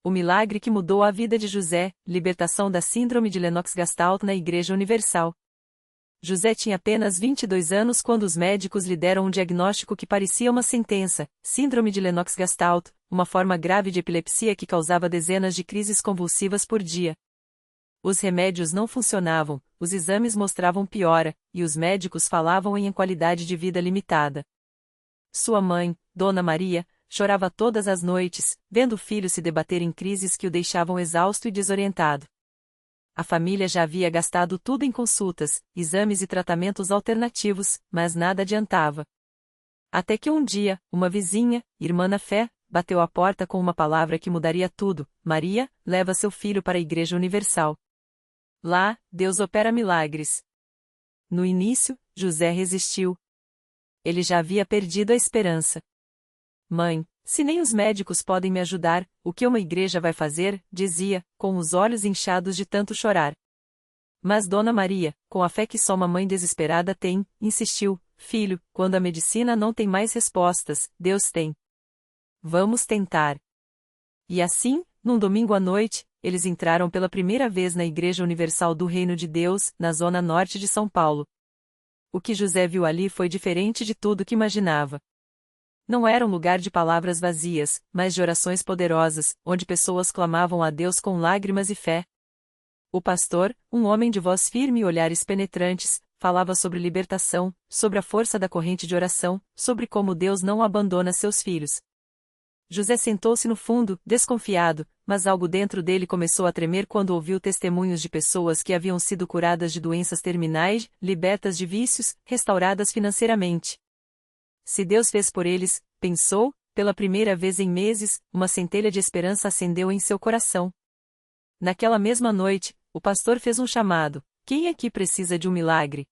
O milagre que mudou a vida de José, libertação da síndrome de Lennox-Gastaut na Igreja Universal. José tinha apenas 22 anos quando os médicos lhe deram um diagnóstico que parecia uma sentença: síndrome de Lennox-Gastaut, uma forma grave de epilepsia que causava dezenas de crises convulsivas por dia. Os remédios não funcionavam, os exames mostravam piora, e os médicos falavam em qualidade de vida limitada. Sua mãe, Dona Maria, chorava todas as noites, vendo o filho se debater em crises que o deixavam exausto e desorientado. A família já havia gastado tudo em consultas, exames e tratamentos alternativos, mas nada adiantava. Até que um dia, uma vizinha, irmã na fé, bateu à porta com uma palavra que mudaria tudo: Maria, leva seu filho para a Igreja Universal. Lá, Deus opera milagres. No início, José resistiu. Ele já havia perdido a esperança. Mãe, se nem os médicos podem me ajudar, o que uma igreja vai fazer? Dizia, com os olhos inchados de tanto chorar. Mas Dona Maria, com a fé que só uma mãe desesperada tem, insistiu: filho, quando a medicina não tem mais respostas, Deus tem. Vamos tentar. E assim, num domingo à noite, eles entraram pela primeira vez na Igreja Universal do Reino de Deus, na zona norte de São Paulo. O que José viu ali foi diferente de tudo que imaginava. Não era um lugar de palavras vazias, mas de orações poderosas, onde pessoas clamavam a Deus com lágrimas e fé. O pastor, um homem de voz firme e olhares penetrantes, falava sobre libertação, sobre a força da corrente de oração, sobre como Deus não abandona seus filhos. José sentou-se no fundo, desconfiado, mas algo dentro dele começou a tremer quando ouviu testemunhos de pessoas que haviam sido curadas de doenças terminais, libertas de vícios, restauradas financeiramente. Se Deus fez por eles, pensou, pela primeira vez em meses, uma centelha de esperança acendeu em seu coração. Naquela mesma noite, o pastor fez um chamado: quem aqui precisa de um milagre?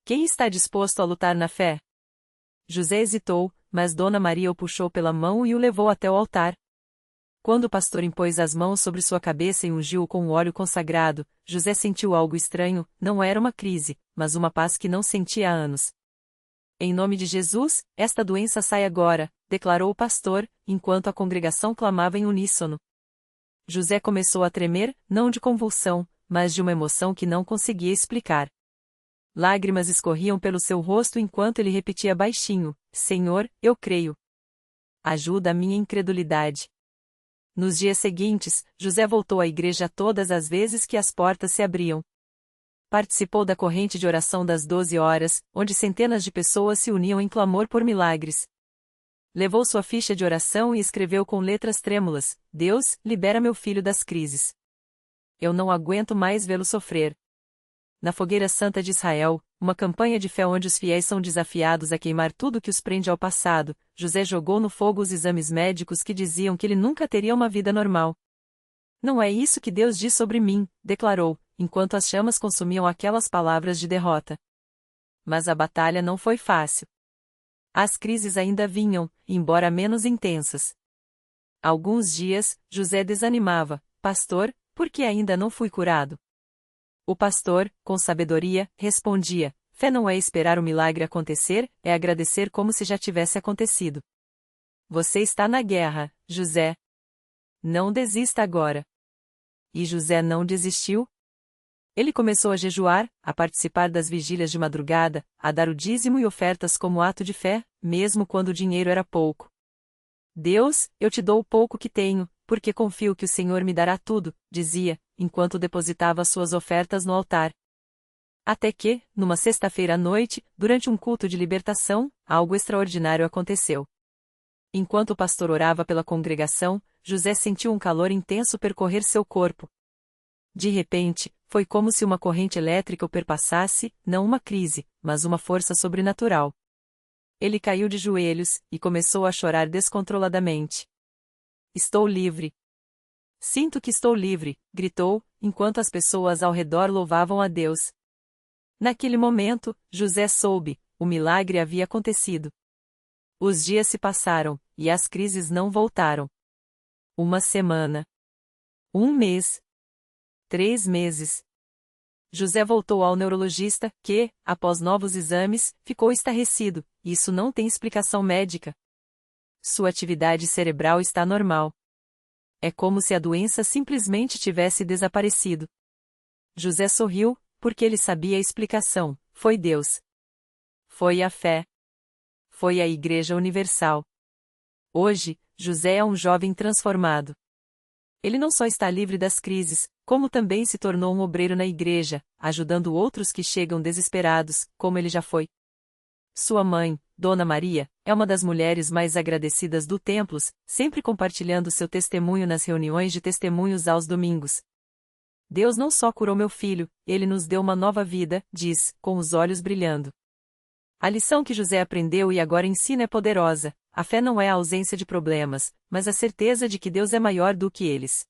Quem está disposto a lutar na fé? José hesitou, mas Dona Maria o puxou pela mão e o levou até o altar. Quando o pastor impôs as mãos sobre sua cabeça e ungiu-o com o óleo consagrado, José sentiu algo estranho. Não era uma crise, mas uma paz que não sentia há anos. Em nome de Jesus, esta doença sai agora, declarou o pastor, enquanto a congregação clamava em uníssono. José começou a tremer, não de convulsão, mas de uma emoção que não conseguia explicar. Lágrimas escorriam pelo seu rosto enquanto ele repetia baixinho: Senhor, eu creio. Ajuda a minha incredulidade. Nos dias seguintes, José voltou à igreja todas as vezes que as portas se abriam. Participou da corrente de oração das 12 horas, onde centenas de pessoas se uniam em clamor por milagres. Levou sua ficha de oração e escreveu com letras trêmulas: Deus, libera meu filho das crises. Eu não aguento mais vê-lo sofrer. Na Fogueira Santa de Israel, uma campanha de fé onde os fiéis são desafiados a queimar tudo que os prende ao passado, José jogou no fogo os exames médicos que diziam que ele nunca teria uma vida normal. Não é isso que Deus diz sobre mim, declarou, enquanto as chamas consumiam aquelas palavras de derrota. Mas a batalha não foi fácil. As crises ainda vinham, embora menos intensas. Alguns dias, José desanimava: Pastor, por que ainda não fui curado? O pastor, com sabedoria, respondia: Fé não é esperar o milagre acontecer, é agradecer como se já tivesse acontecido. Você está na guerra, José. Não desista agora. E José não desistiu? Ele começou a jejuar, a participar das vigílias de madrugada, a dar o dízimo e ofertas como ato de fé, mesmo quando o dinheiro era pouco. Deus, eu te dou o pouco que tenho, porque confio que o Senhor me dará tudo, dizia, enquanto depositava suas ofertas no altar. Até que, numa sexta-feira à noite, durante um culto de libertação, algo extraordinário aconteceu. Enquanto o pastor orava pela congregação, José sentiu um calor intenso percorrer seu corpo. De repente, foi como se uma corrente elétrica o perpassasse, não uma crise, mas uma força sobrenatural. Ele caiu de joelhos, e começou a chorar descontroladamente. Estou livre. Sinto que estou livre, gritou, enquanto as pessoas ao redor louvavam a Deus. Naquele momento, José soube: o milagre havia acontecido. Os dias se passaram, e as crises não voltaram. Uma semana. Um mês. 3 meses. José voltou ao neurologista, que, após novos exames, ficou estarrecido: isso não tem explicação médica. Sua atividade cerebral está normal. é como se a doença simplesmente tivesse desaparecido. José sorriu, porque ele sabia a explicação: foi Deus. Foi a fé. Foi a Igreja Universal. Hoje, José é um jovem transformado. Ele não só está livre das crises, como também se tornou um obreiro na igreja, ajudando outros que chegam desesperados, como ele já foi. Sua mãe, Dona Maria, é uma das mulheres mais agradecidas do templo, sempre compartilhando seu testemunho nas reuniões de testemunhos aos domingos. Deus não só curou meu filho, ele nos deu uma nova vida, diz, com os olhos brilhando. A lição que José aprendeu e agora ensina é poderosa. A fé não é a ausência de problemas, mas a certeza de que Deus é maior do que eles.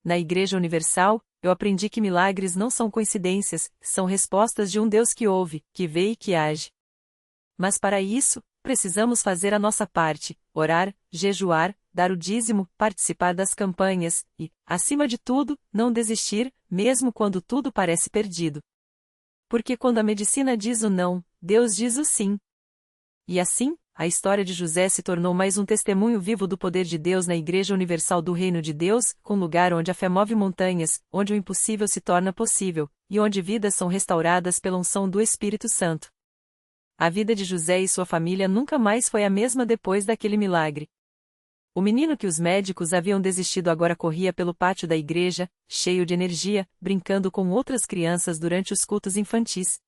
Na Igreja Universal, eu aprendi que milagres não são coincidências, são respostas de um Deus que ouve, que vê e que age. Mas para isso, precisamos fazer a nossa parte, orar, jejuar, dar o dízimo, participar das campanhas e, acima de tudo, não desistir, mesmo quando tudo parece perdido. Porque quando a medicina diz o não, Deus diz o sim. E assim, a história de José se tornou mais um testemunho vivo do poder de Deus na Igreja Universal do Reino de Deus, um lugar onde a fé move montanhas, onde o impossível se torna possível, e onde vidas são restauradas pela unção do Espírito Santo. A vida de José e sua família nunca mais foi a mesma depois daquele milagre. O menino que os médicos haviam desistido agora corria pelo pátio da igreja, cheio de energia, brincando com outras crianças durante os cultos infantis.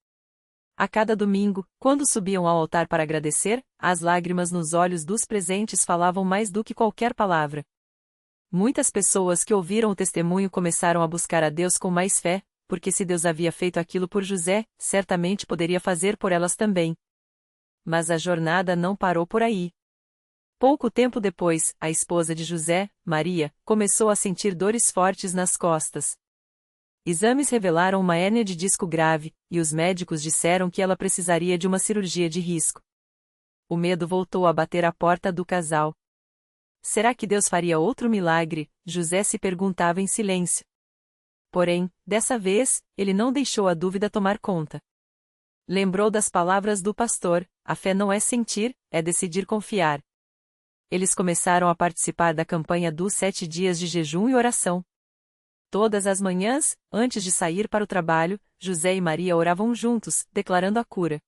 A cada domingo, quando subiam ao altar para agradecer, as lágrimas nos olhos dos presentes falavam mais do que qualquer palavra. Muitas pessoas que ouviram o testemunho começaram a buscar a Deus com mais fé, porque se Deus havia feito aquilo por José, certamente poderia fazer por elas também. Mas a jornada não parou por aí. Pouco tempo depois, a esposa de José, Maria, começou a sentir dores fortes nas costas. Exames revelaram uma hérnia de disco grave, e os médicos disseram que ela precisaria de uma cirurgia de risco. O medo voltou a bater à porta do casal. Será que Deus faria outro milagre? José se perguntava em silêncio. Porém, dessa vez, ele não deixou a dúvida tomar conta. Lembrou das palavras do pastor: a fé não é sentir, é decidir confiar. Eles começaram a participar da campanha dos 7 dias de jejum e oração. Todas as manhãs, antes de sair para o trabalho, José e Maria oravam juntos, declarando a cura.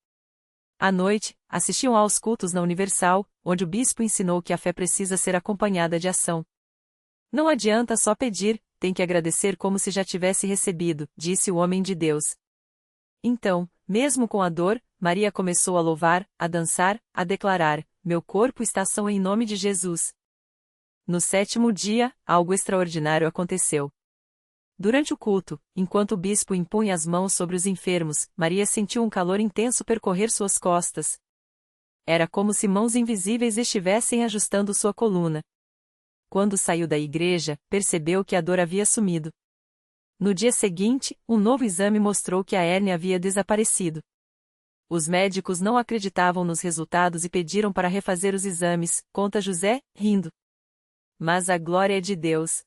À noite, assistiam aos cultos na Universal, onde o bispo ensinou que a fé precisa ser acompanhada de ação. Não adianta só pedir, tem que agradecer como se já tivesse recebido, disse o homem de Deus. Então, mesmo com a dor, Maria começou a louvar, a dançar, a declarar: meu corpo está são em nome de Jesus. No 7º dia, algo extraordinário aconteceu. Durante o culto, enquanto o bispo impunha as mãos sobre os enfermos, Maria sentiu um calor intenso percorrer suas costas. Era como se mãos invisíveis estivessem ajustando sua coluna. Quando saiu da igreja, percebeu que a dor havia sumido. No dia seguinte, um novo exame mostrou que a hérnia havia desaparecido. Os médicos não acreditavam nos resultados e pediram para refazer os exames, conta José, rindo. Mas a glória é de Deus.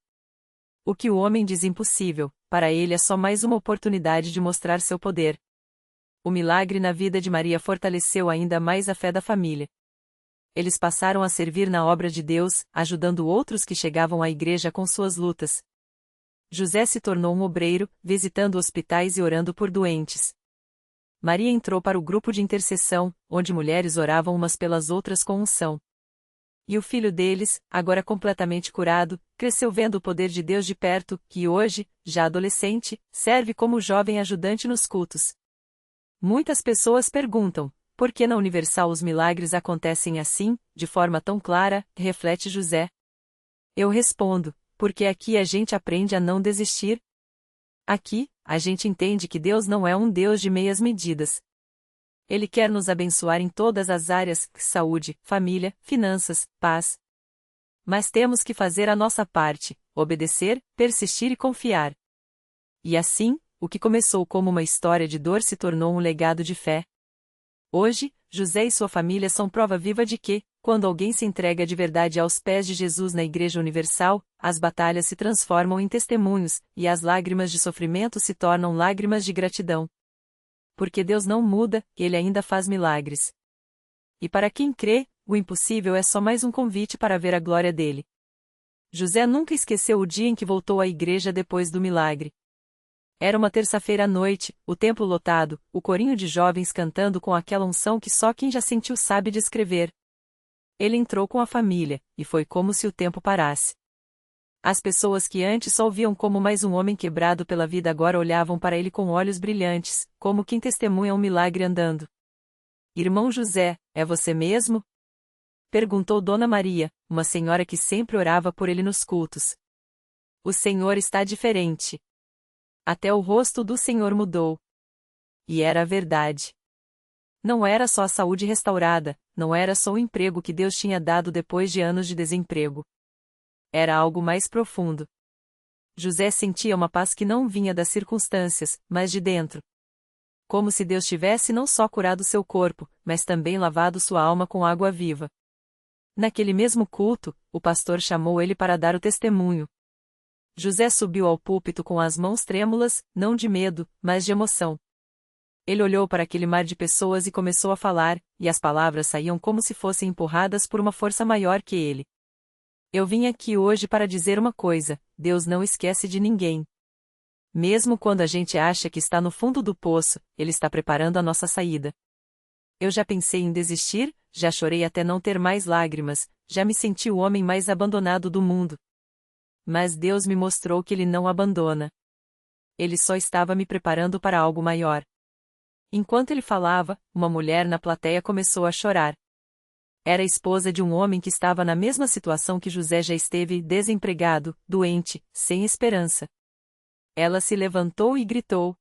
O que o homem diz impossível, para ele é só mais uma oportunidade de mostrar seu poder. O milagre na vida de Maria fortaleceu ainda mais a fé da família. Eles passaram a servir na obra de Deus, ajudando outros que chegavam à igreja com suas lutas. José se tornou um obreiro, visitando hospitais e orando por doentes. Maria entrou para o grupo de intercessão, onde mulheres oravam umas pelas outras com unção. E o filho deles, agora completamente curado, cresceu vendo o poder de Deus de perto, que hoje, já adolescente, serve como jovem ajudante nos cultos. Muitas pessoas perguntam: por que na Universal os milagres acontecem assim, de forma tão clara, reflete José? Eu respondo: porque aqui a gente aprende a não desistir. Aqui, a gente entende que Deus não é um Deus de meias medidas. Ele quer nos abençoar em todas as áreas: saúde, família, finanças, paz. Mas temos que fazer a nossa parte, obedecer, persistir e confiar. E assim, o que começou como uma história de dor se tornou um legado de fé. Hoje, José e sua família são prova viva de que, quando alguém se entrega de verdade aos pés de Jesus na Igreja Universal, as batalhas se transformam em testemunhos, e as lágrimas de sofrimento se tornam lágrimas de gratidão. Porque Deus não muda, Ele ainda faz milagres. E para quem crê, o impossível é só mais um convite para ver a glória dele. José nunca esqueceu o dia em que voltou à igreja depois do milagre. Era uma terça-feira à noite, o templo lotado, o corinho de jovens cantando com aquela unção que só quem já sentiu sabe descrever. Ele entrou com a família, e foi como se o tempo parasse. As pessoas que antes só o viam como mais um homem quebrado pela vida agora olhavam para ele com olhos brilhantes, como quem testemunha um milagre andando. Irmão José, é você mesmo? Perguntou Dona Maria, uma senhora que sempre orava por ele nos cultos. O Senhor está diferente. Até o rosto do Senhor mudou. E era a verdade. Não era só a saúde restaurada, não era só o emprego que Deus tinha dado depois de anos de desemprego. Era algo mais profundo. José sentia uma paz que não vinha das circunstâncias, mas de dentro. Como se Deus tivesse não só curado seu corpo, mas também lavado sua alma com água viva. Naquele mesmo culto, o pastor chamou ele para dar o testemunho. José subiu ao púlpito com as mãos trêmulas, não de medo, mas de emoção. Ele olhou para aquele mar de pessoas e começou a falar, e as palavras saíam como se fossem empurradas por uma força maior que ele. Eu vim aqui hoje para dizer uma coisa: Deus não esquece de ninguém. Mesmo quando a gente acha que está no fundo do poço, Ele está preparando a nossa saída. Eu já pensei em desistir, já chorei até não ter mais lágrimas, já me senti o homem mais abandonado do mundo. Mas Deus me mostrou que Ele não abandona. Ele só estava me preparando para algo maior. Enquanto ele falava, uma mulher na plateia começou a chorar. Era a esposa de um homem que estava na mesma situação que José já esteve, desempregado, doente, sem esperança. Ela se levantou e gritou: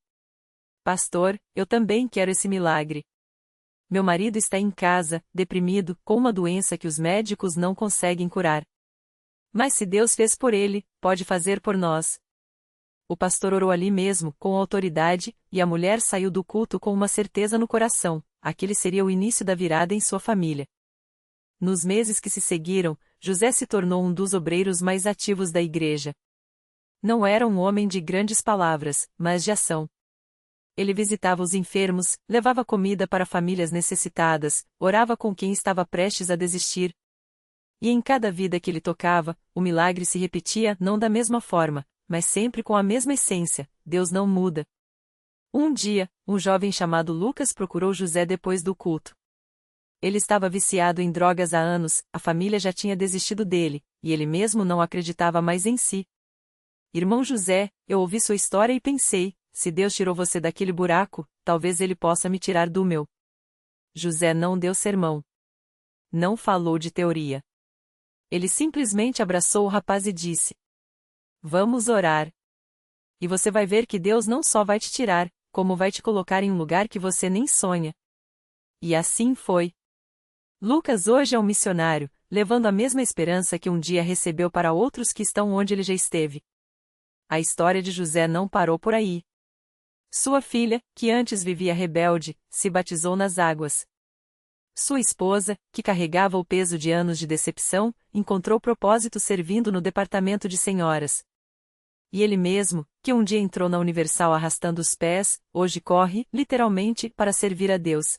Pastor, eu também quero esse milagre. Meu marido está em casa, deprimido, com uma doença que os médicos não conseguem curar. Mas se Deus fez por ele, pode fazer por nós. O pastor orou ali mesmo, com autoridade, e a mulher saiu do culto com uma certeza no coração: aquele seria o início da virada em sua família. Nos meses que se seguiram, José se tornou um dos obreiros mais ativos da igreja. Não era um homem de grandes palavras, mas de ação. Ele visitava os enfermos, levava comida para famílias necessitadas, orava com quem estava prestes a desistir. E em cada vida que ele tocava, o milagre se repetia não da mesma forma, mas sempre com a mesma essência: Deus não muda. Um dia, um jovem chamado Lucas procurou José depois do culto. Ele estava viciado em drogas há anos, a família já tinha desistido dele, e ele mesmo não acreditava mais em si. Irmão José, eu ouvi sua história e pensei: se Deus tirou você daquele buraco, talvez Ele possa me tirar do meu. José não deu sermão. Não falou de teoria. Ele simplesmente abraçou o rapaz e disse: Vamos orar. E você vai ver que Deus não só vai te tirar, como vai te colocar em um lugar que você nem sonha. E assim foi. Lucas hoje é um missionário, levando a mesma esperança que um dia recebeu para outros que estão onde ele já esteve. A história de José não parou por aí. Sua filha, que antes vivia rebelde, se batizou nas águas. Sua esposa, que carregava o peso de anos de decepção, encontrou propósito servindo no departamento de senhoras. E ele mesmo, que um dia entrou na Universal arrastando os pés, hoje corre, literalmente, para servir a Deus.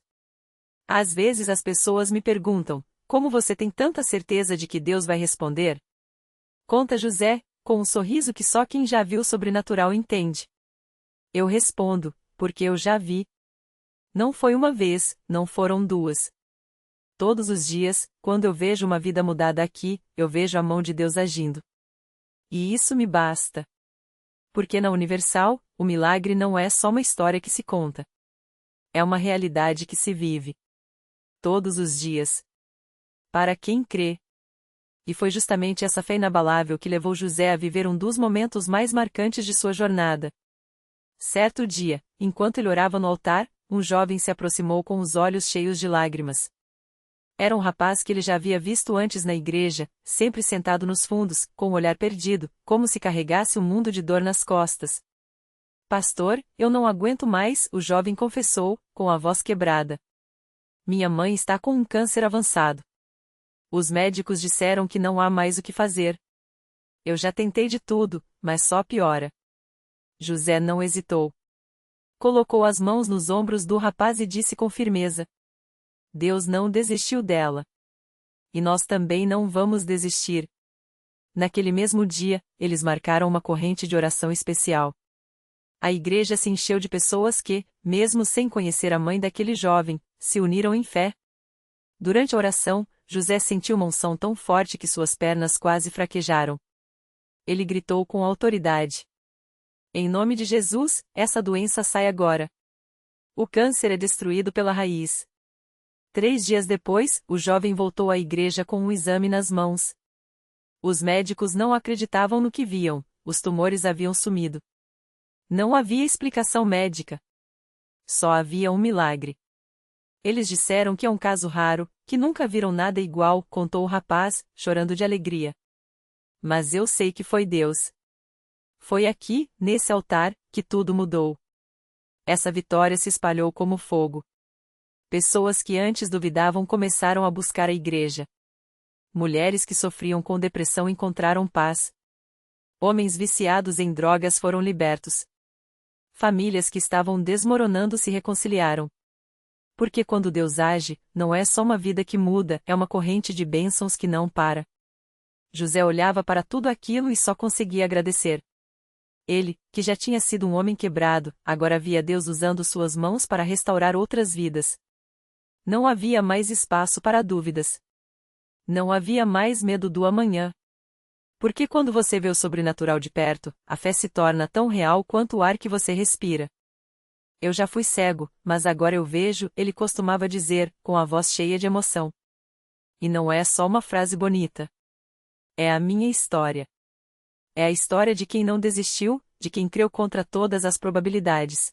Às vezes as pessoas me perguntam: como você tem tanta certeza de que Deus vai responder? Conta José, com um sorriso que só quem já viu o sobrenatural entende. Eu respondo: porque eu já vi. Não foi uma vez, não foram duas. Todos os dias, quando eu vejo uma vida mudada aqui, eu vejo a mão de Deus agindo. E isso me basta. Porque na Universal, o milagre não é só uma história que se conta. É uma realidade que se vive. Todos os dias. Para quem crê. E foi justamente essa fé inabalável que levou José a viver um dos momentos mais marcantes de sua jornada. Certo dia, enquanto ele orava no altar, um jovem se aproximou com os olhos cheios de lágrimas. Era um rapaz que ele já havia visto antes na igreja, sempre sentado nos fundos, com o olhar perdido, como se carregasse um mundo de dor nas costas. Pastor, eu não aguento mais, o jovem confessou, com a voz quebrada. Minha mãe está com um câncer avançado. Os médicos disseram que não há mais o que fazer. Eu já tentei de tudo, mas só piora. José não hesitou. Colocou as mãos nos ombros do rapaz e disse com firmeza: Deus não desistiu dela. E nós também não vamos desistir. Naquele mesmo dia, eles marcaram uma corrente de oração especial. A igreja se encheu de pessoas que, mesmo sem conhecer a mãe daquele jovem, se uniram em fé. Durante a oração, José sentiu uma unção tão forte que suas pernas quase fraquejaram. Ele gritou com autoridade: "Em nome de Jesus, essa doença sai agora. O câncer é destruído pela raiz." 3 dias depois, o jovem voltou à igreja com um exame nas mãos. Os médicos não acreditavam no que viam, os tumores haviam sumido. Não havia explicação médica. Só havia um milagre. Eles disseram que é um caso raro, que nunca viram nada igual, contou o rapaz, chorando de alegria. Mas eu sei que foi Deus. Foi aqui, nesse altar, que tudo mudou. Essa vitória se espalhou como fogo. Pessoas que antes duvidavam começaram a buscar a igreja. Mulheres que sofriam com depressão encontraram paz. Homens viciados em drogas foram libertos. Famílias que estavam desmoronando se reconciliaram. Porque quando Deus age, não é só uma vida que muda, é uma corrente de bênçãos que não para. José olhava para tudo aquilo e só conseguia agradecer. Ele, que já tinha sido um homem quebrado, agora via Deus usando suas mãos para restaurar outras vidas. Não havia mais espaço para dúvidas. Não havia mais medo do amanhã. Porque quando você vê o sobrenatural de perto, a fé se torna tão real quanto o ar que você respira. "Eu já fui cego, mas agora eu vejo", ele costumava dizer, com a voz cheia de emoção. E não é só uma frase bonita. É a minha história. É a história de quem não desistiu, de quem creu contra todas as probabilidades.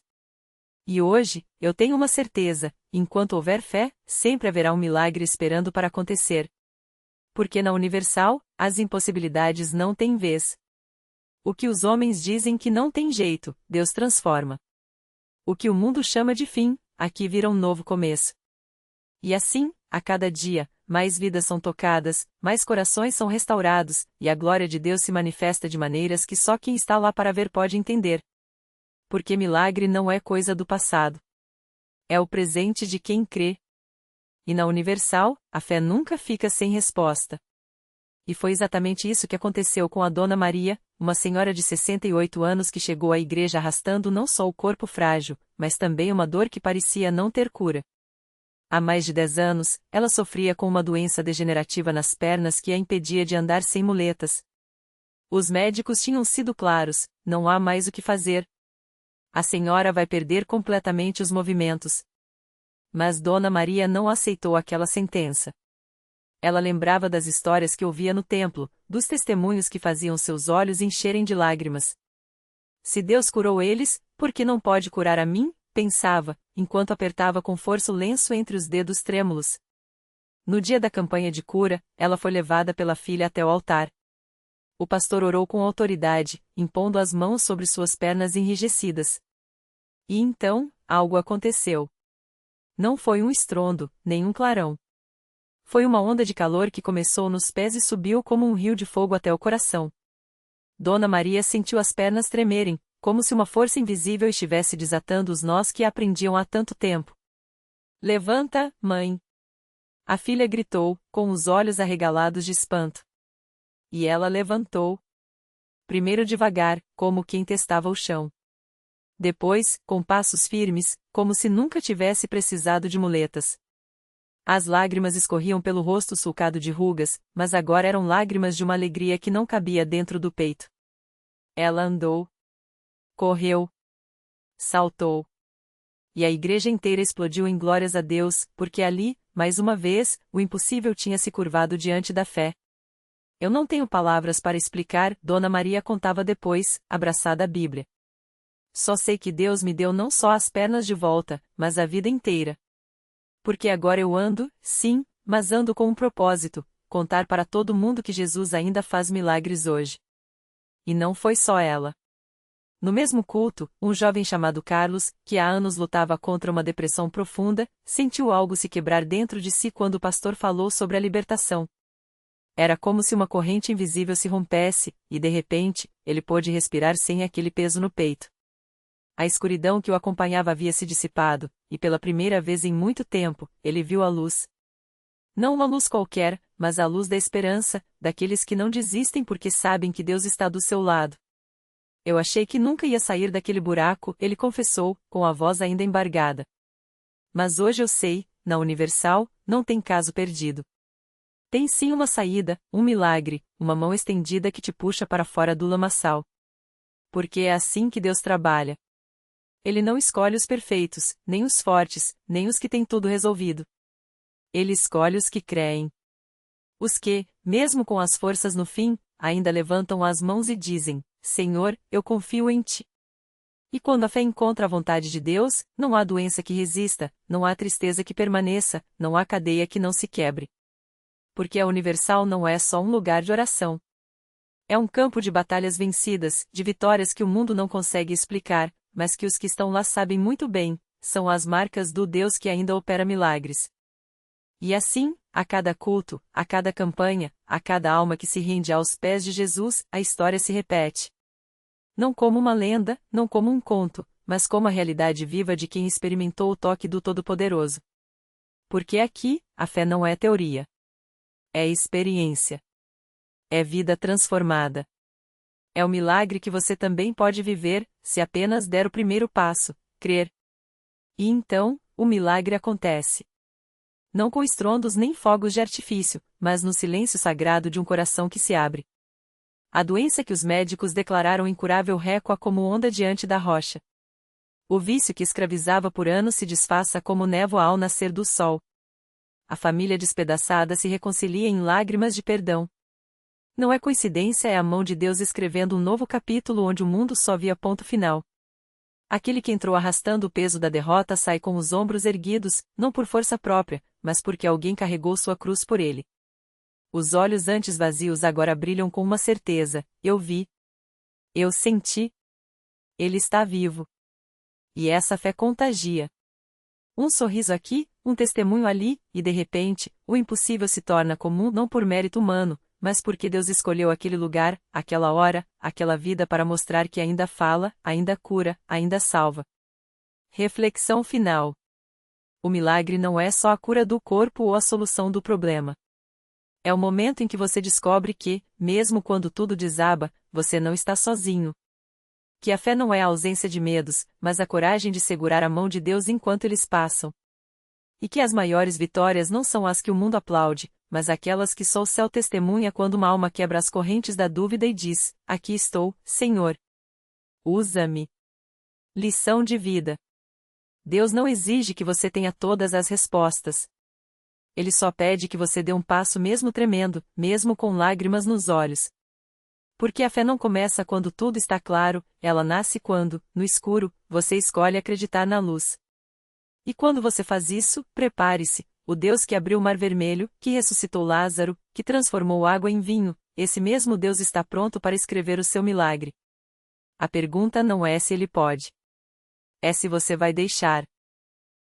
E hoje, eu tenho uma certeza: enquanto houver fé, sempre haverá um milagre esperando para acontecer. Porque na Universal, as impossibilidades não têm vez. O que os homens dizem que não tem jeito, Deus transforma. O que o mundo chama de fim, aqui vira um novo começo. E assim, a cada dia, mais vidas são tocadas, mais corações são restaurados, e a glória de Deus se manifesta de maneiras que só quem está lá para ver pode entender. Porque milagre não é coisa do passado. É o presente de quem crê. E na Universal, a fé nunca fica sem resposta. E foi exatamente isso que aconteceu com a Dona Maria, uma senhora de 68 anos que chegou à igreja arrastando não só o corpo frágil, mas também uma dor que parecia não ter cura. Há mais de 10 anos, ela sofria com uma doença degenerativa nas pernas que a impedia de andar sem muletas. Os médicos tinham sido claros: não há mais o que fazer. A senhora vai perder completamente os movimentos. Mas Dona Maria não aceitou aquela sentença. Ela lembrava das histórias que ouvia no templo, dos testemunhos que faziam seus olhos encherem de lágrimas. Se Deus curou eles, por que não pode curar a mim? Pensava, enquanto apertava com força o lenço entre os dedos trêmulos. No dia da campanha de cura, ela foi levada pela filha até o altar. O pastor orou com autoridade, impondo as mãos sobre suas pernas enrijecidas. E então, algo aconteceu. Não foi um estrondo, nem um clarão. Foi uma onda de calor que começou nos pés e subiu como um rio de fogo até o coração. Dona Maria sentiu as pernas tremerem, como se uma força invisível estivesse desatando os nós que a prendiam há tanto tempo. "Levanta, mãe!" A filha gritou, com os olhos arregalados de espanto. E ela levantou. Primeiro devagar, como quem testava o chão. Depois, com passos firmes, como se nunca tivesse precisado de muletas. As lágrimas escorriam pelo rosto sulcado de rugas, mas agora eram lágrimas de uma alegria que não cabia dentro do peito. Ela andou. Correu. Saltou. E a igreja inteira explodiu em glórias a Deus, porque ali, mais uma vez, o impossível tinha se curvado diante da fé. "Eu não tenho palavras para explicar", Dona Maria contava depois, abraçada à Bíblia. "Só sei que Deus me deu não só as pernas de volta, mas a vida inteira. Porque agora eu ando, sim, mas ando com um propósito: contar para todo mundo que Jesus ainda faz milagres hoje." E não foi só ela. No mesmo culto, um jovem chamado Carlos, que há anos lutava contra uma depressão profunda, sentiu algo se quebrar dentro de si quando o pastor falou sobre a libertação. Era como se uma corrente invisível se rompesse, e de repente, ele pôde respirar sem aquele peso no peito. A escuridão que o acompanhava havia se dissipado, e pela primeira vez em muito tempo, ele viu a luz. Não uma luz qualquer, mas a luz da esperança, daqueles que não desistem porque sabem que Deus está do seu lado. Eu achei que nunca ia sair daquele buraco, ele confessou, com a voz ainda embargada. Mas hoje eu sei, na Universal, não tem caso perdido. Tem sim uma saída, um milagre, uma mão estendida que te puxa para fora do lamaçal. Porque é assim que Deus trabalha. Ele não escolhe os perfeitos, nem os fortes, nem os que têm tudo resolvido. Ele escolhe os que creem. Os que, mesmo com as forças no fim, ainda levantam as mãos e dizem: Senhor, eu confio em ti. E quando a fé encontra a vontade de Deus, não há doença que resista, não há tristeza que permaneça, não há cadeia que não se quebre. Porque a Universal não é só um lugar de oração. É um campo de batalhas vencidas, de vitórias que o mundo não consegue explicar, mas que os que estão lá sabem muito bem, são as marcas do Deus que ainda opera milagres. E assim, a cada culto, a cada campanha, a cada alma que se rende aos pés de Jesus, a história se repete. Não como uma lenda, não como um conto, mas como a realidade viva de quem experimentou o toque do Todo-Poderoso. Porque aqui, a fé não é teoria. É experiência. É vida transformada. É o milagre que você também pode viver, se apenas der o primeiro passo, crer. E então, o milagre acontece. Não com estrondos nem fogos de artifício, mas no silêncio sagrado de um coração que se abre. A doença que os médicos declararam incurável recua como onda diante da rocha. O vício que escravizava por anos se desfaça como névoa ao nascer do sol. A família despedaçada se reconcilia em lágrimas de perdão. Não é coincidência, é a mão de Deus escrevendo um novo capítulo onde o mundo só via ponto final. Aquele que entrou arrastando o peso da derrota sai com os ombros erguidos, não por força própria, mas porque alguém carregou sua cruz por ele. Os olhos antes vazios agora brilham com uma certeza: eu vi. Eu senti. Ele está vivo. E essa fé contagia. Um sorriso aqui, um testemunho ali, e de repente, o impossível se torna comum não por mérito humano, mas porque Deus escolheu aquele lugar, aquela hora, aquela vida para mostrar que ainda fala, ainda cura, ainda salva. Reflexão final. O milagre não é só a cura do corpo ou a solução do problema. É o momento em que você descobre que, mesmo quando tudo desaba, você não está sozinho. Que a fé não é a ausência de medos, mas a coragem de segurar a mão de Deus enquanto eles passam. E que as maiores vitórias não são as que o mundo aplaude, mas aquelas que só o céu testemunha quando uma alma quebra as correntes da dúvida e diz: aqui estou, Senhor. Usa-me. Lição de vida. Deus não exige que você tenha todas as respostas. Ele só pede que você dê um passo mesmo tremendo, mesmo com lágrimas nos olhos. Porque a fé não começa quando tudo está claro, ela nasce quando, no escuro, você escolhe acreditar na luz. E quando você faz isso, prepare-se, o Deus que abriu o Mar Vermelho, que ressuscitou Lázaro, que transformou água em vinho, esse mesmo Deus está pronto para escrever o seu milagre. A pergunta não é se ele pode. É se você vai deixar.